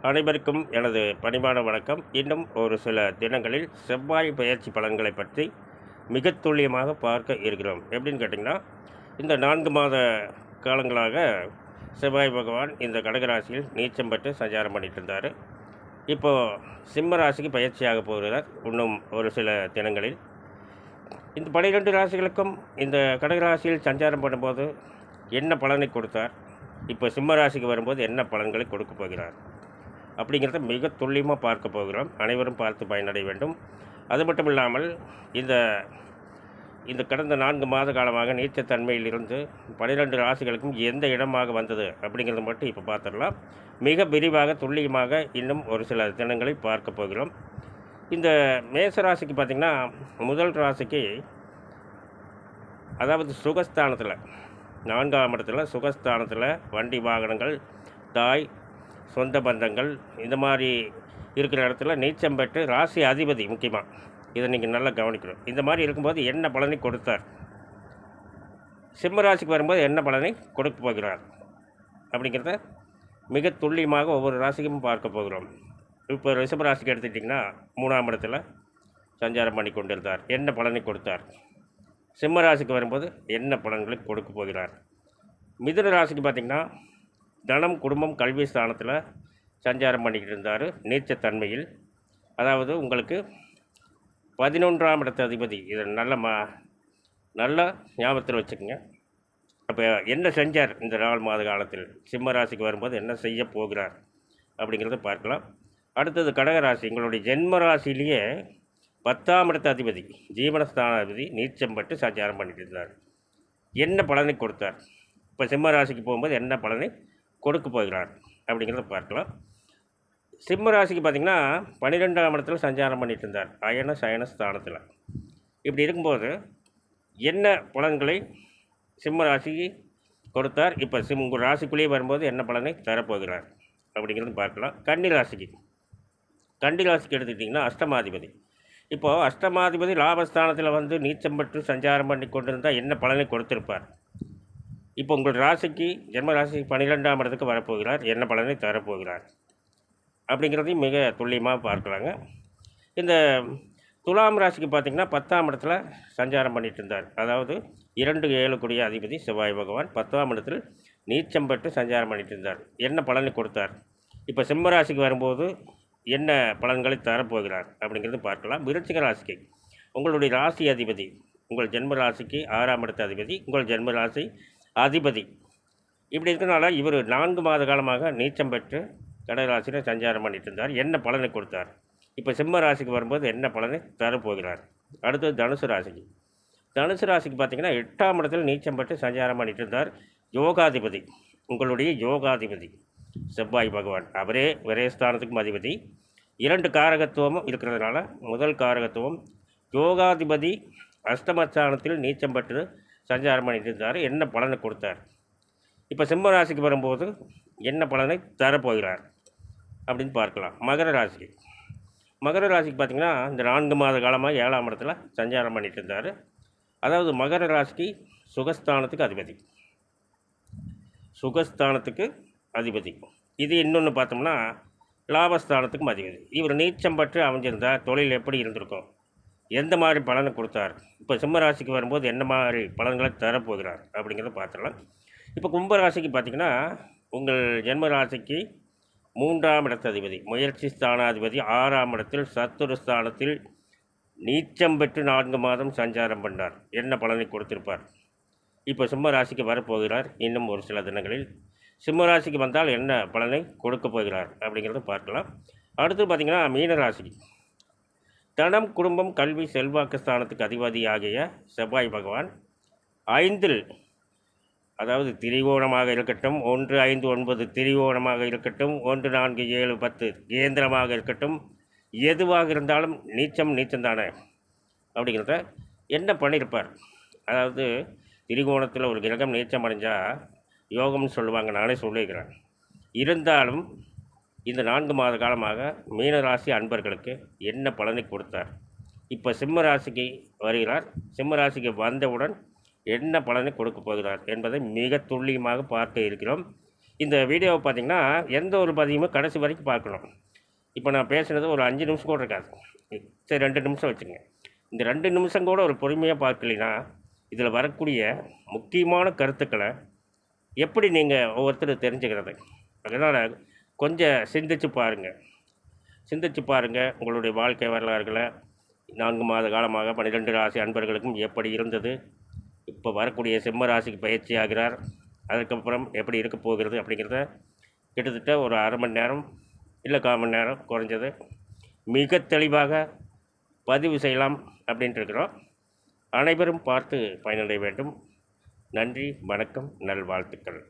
அனைவருக்கும் எனது பணிவான வணக்கம். இன்னும் ஒரு சில தினங்களில் செவ்வாய் பெயர்ச்சி பலன்களை பற்றி மிக துல்லியமாக பார்க்க இருக்கிறோம். எப்படின்னு கேட்டிங்கன்னா, இந்த 4 மாத காலங்களாக செவ்வாய் பகவான் இந்த கடகராசியில் நீச்சம் பெற்று சஞ்சாரம் பண்ணிட்டு இருந்தார். இப்போது சிம்ம ராசிக்கு பயிற்சியாக போகிறார் இன்னும் ஒரு சில தினங்களில். இந்த 12 ராசிகளுக்கும் இந்த கடகராசியில் சஞ்சாரம் பண்ணும்போது என்ன பலனை கொடுத்தார், இப்போ சிம்ம ராசிக்கு வரும்போது என்ன பலன்களை கொடுக்க போகிறார் அப்படிங்கிறத மிக துல்லியமாக பார்க்க போகிறோம். அனைவரும் பார்த்து பயனடைய வேண்டும். அது மட்டும் இல்லாமல் இந்த இந்த கடந்த 4 மாத காலமாக நீச்சத்தன்மையிலிருந்து 12 ராசிகளுக்கும் எந்த இடமாக வந்தது அப்படிங்கிறத மட்டும் இப்போ பார்த்துடலாம். மிக விரிவாக துல்லியமாக இன்னும் ஒரு சில தினங்களில் பார்க்க போகிறோம். இந்த மேச ராசிக்கு பார்த்திங்கன்னா, முதல் ராசிக்கு அதாவது சுகஸ்தானத்தில் 4ஆம் இடத்துல சுகஸ்தானத்தில் வண்டி வாகனங்கள், தாய், சொந்த பந்தங்கள் இந்த மாதிரி இருக்கிற இடத்துல நீச்சம் பெற்று ராசி அதிபதி முக்கியமாக இதை நீங்கள் நல்லா கவனிக்கணும். இந்த மாதிரி இருக்கும்போது என்ன பலனை கொடுத்தார், சிம்ம ராசிக்கு வரும்போது என்ன பலனை கொடுக்க போகிறார் அப்படிங்கிறத மிக துல்லியமாக ஒவ்வொரு ராசிக்கும் பார்க்க போகிறோம். இப்போ ரிஷப ராசிக்கு எடுத்துக்கிட்டிங்கன்னா 3ஆம் இடத்துல சஞ்சாரம் பண்ணி கொண்டிருந்தார், என்ன பலனை கொடுத்தார். சிம்ம ராசிக்கு வரும்போது என்ன பலன்களை கொடுக்க போகிறார். மிதுன ராசிக்கு பார்த்திங்கன்னா, தனம், குடும்பம், கல்வி ஸ்தானத்தில் சஞ்சாரம் பண்ணிக்கிட்டு இருந்தார் நீச்சத்தன்மையில். அதாவது உங்களுக்கு 11ஆம் இடத்து அதிபதி. இதை நல்ல ஞாபகத்தில் வச்சுக்கோங்க. அப்போ என்ன செஞ்சார் இந்த 4 மாத காலத்தில், சிம்ம ராசிக்கு வரும்போது என்ன செய்ய போகிறார் அப்படிங்கிறத பார்க்கலாம். அடுத்தது கடகராசி. உங்களுடைய ஜென்ம ராசியிலேயே 10ஆம் இடத்து அதிபதி, ஜீவனஸ்தானாதிபதி நீச்சம் பட்டு சஞ்சாரம் பண்ணிட்டு இருந்தார். என்ன பலனை கொடுத்தார், இப்போ சிம்ம ராசிக்கு போகும்போது என்ன பலனை கொடுக்க போகிறார் அப்படிங்கிறத பார்க்கலாம். சிம்ம ராசிக்கு பார்த்திங்கன்னா 12ஆம் இடத்துல சஞ்சாரம் பண்ணிட்டு இருந்தார், அயன சயன ஸ்தானத்தில். இப்படி இருக்கும்போது என்ன பலன்களை சிம்ம ராசிக்கு கொடுத்தார், இப்போ உங்கள் ராசிக்குள்ளேயே வரும்போது என்ன பலனை தரப்போகிறார் அப்படிங்கிறது பார்க்கலாம். கன்னி ராசிக்கு எடுத்துக்கிட்டிங்கன்னா அஷ்டமாதிபதி. இப்போது அஷ்டமாதிபதி லாபஸ்தானத்தில் வந்து நீச்சம் பெற்று சஞ்சாரம் பண்ணி கொண்டிருந்தால் என்ன பலனை கொடுத்திருப்பார். இப்போ உங்கள் ராசிக்கு, ஜென்ம ராசிக்கு 12ஆம் இடத்துக்கு வரப்போகிறார், என்ன பலனை தரப்போகிறார் அப்படிங்கிறதையும் மிக துல்லியமாக பார்க்கலாங்க. இந்த துலாம் ராசிக்கு பார்த்திங்கன்னா 10ஆம் இடத்துல சஞ்சாரம் பண்ணிட்டு இருந்தார். அதாவது 2 7 கூடிய அதிபதி செவ்வாய் பகவான் 10ஆம் இடத்தில் நீச்சம் பெற்று சஞ்சாரம் பண்ணிட்டு இருந்தார். என்ன பலனை கொடுத்தார், இப்போ சிம்ம ராசிக்கு வரும்போது என்ன பலன்களை தரப்போகிறார் அப்படிங்கிறது பார்க்கலாம். விருச்சிக ராசிக்கு உங்களுடைய ராசி அதிபதி, உங்கள் ஜென்ம ராசிக்கு 6ஆம் இடத்து அதிபதி, உங்கள் ஜென்ம ராசி அதிபதி. இப்படி இருக்கிறனால இவர் 4 மாத காலமாக நீச்சம் பெற்று கடகராசியில் சஞ்சாரம் பண்ணிட்டு இருந்தார். என்ன பலனை கொடுத்தார், இப்போ சிம்ம ராசிக்கு வரும்போது என்ன பலனை தரப்போகிறார். அடுத்தது தனுசு ராசிக்கு பார்த்திங்கன்னா 8ஆம் இடத்தில் நீச்சம் பெற்று சஞ்சாரம் பண்ணிட்டு இருந்தார். யோகாதிபதி, உங்களுடைய யோகாதிபதி செவ்வாய் பகவான், அவரே விரயஸ்தானத்துக்கும் அதிபதி. 2 காரகத்துவமும் இருக்கிறதுனால முதல் காரகத்துவம் யோகாதிபதி அஷ்டமஸ்தானத்தில் நீச்சம் பெற்று சஞ்சாரம் பண்ணிட்டு இருந்தார். என்ன பலனை கொடுத்தார், இப்போ சிம்ம ராசிக்கு வரும்போது என்ன பலனை தரப்போகிறார் அப்படின்னு பார்க்கலாம். மகர ராசிக்கு பார்த்திங்கன்னா இந்த 4 மாத காலமாக 7ஆம் இடத்துல சஞ்சாரம் பண்ணிட்டு இருந்தார். அதாவது மகர ராசிக்கு சுகஸ்தானத்துக்கு அதிபதி. இது இன்னொன்று பார்த்தோம்னா லாபஸ்தானத்துக்கும் அதிபதி. இவர் நீச்சம் பற்றி அமைஞ்சிருந்தால் தொழில் எப்படி இருந்திருக்கும், எந்த மாதிரி பலனை கொடுத்தார், இப்போ சிம்ம ராசிக்கு வரும்போது என்ன மாதிரி பலன்களை தரப்போகிறார் அப்படிங்கிறத பார்த்துடலாம். இப்போ கும்பராசிக்கு பார்த்திங்கன்னா, உங்கள் ஜென்ம ராசிக்கு 3ஆம் இடத்து அதிபதி, முயற்சி ஸ்தானாதிபதி 6ஆம் இடத்தில் சத்துரு ஸ்தானத்தில் நீச்சம் பெற்று 4 மாதம் சஞ்சாரம் பண்ணார். என்ன பலனை கொடுத்திருப்பார், இப்போ சிம்ம ராசிக்கு வரப்போகிறார் இன்னும் ஒரு சில தினங்களில். சிம்ம ராசிக்கு வந்தால் என்ன பலனை கொடுக்க போகிறார் அப்படிங்கிறத பார்க்கலாம். அடுத்து பார்த்திங்கன்னா மீன ராசிக்கு தனம், குடும்பம், கல்வி, செல்வாக்கு ஸ்தானத்துக்கு அதிபதியாகிய செவ்வாய் பகவான் 5இல், அதாவது திரிகோணமாக இருக்கட்டும், 1 5 9 திரிகோணமாக இருக்கட்டும், 1 4 7 10 கேந்திரமாக இருக்கட்டும், எதுவாக இருந்தாலும் நீச்சம் தானே அப்படிங்கிறத என்ன பண்ணியிருப்பார். அதாவது திரிகோணத்தில் ஒரு கிரகம் நீச்சம் அடைஞ்சால் யோகம்னு சொல்லுவாங்க, நானே சொல்லியிருக்கிறேன். இருந்தாலும் இந்த 4 மாத காலமாக மீனராசி அன்பர்களுக்கு என்ன பலனை கொடுத்தார், இப்போ சிம்ம ராசிக்கு வருகிறார், சிம்ம ராசிக்கு வந்தவுடன் என்ன பலனை கொடுக்க போகிறார் என்பதை மிக துல்லியமாக பார்க்க இருக்கிறோம். இந்த வீடியோவை பார்த்தீங்கன்னா எந்த ஒரு பதிவுமே கடைசி வரைக்கும் பார்க்கணும். இப்போ நான் பேசுனது ஒரு 5 நிமிஷம் கூட இருக்காது. சரி 2 நிமிஷம் வச்சுக்கங்க. இந்த 2 நிமிஷம் கூட ஒரு பொறுமையாக பார்க்கலைன்னா இதில் வரக்கூடிய முக்கியமான கருத்துக்களை எப்படி நீங்கள் ஒவ்வொருத்தரும் தெரிஞ்சுக்கிறது? அதனால் கொஞ்சம் சிந்திச்சு பாருங்கள். சிந்திச்சு பாருங்கள், உங்களுடைய வாழ்க்கை வரலாறுகளை 4 மாத காலமாக 12 ராசி அன்பர்களுக்கும் எப்படி இருந்தது, இப்போ வரக்கூடிய சிம்ம ராசிக்கு பயிற்சி ஆகிறார், அதுக்கப்புறம் எப்படி இருக்க போகிறது அப்படிங்கிறத கிட்டத்தட்ட ஒரு அரை மணி நேரம் இல்லை 1/4 மணி நேரம் குறைஞ்சது மிக தெளிவாக பதிவு செய்யலாம் அப்படின்ட்டு இருக்கிறோம். அனைவரும் பார்த்து பயனடைய வேண்டும். நன்றி, வணக்கம், நல்வாழ்த்துக்கள்.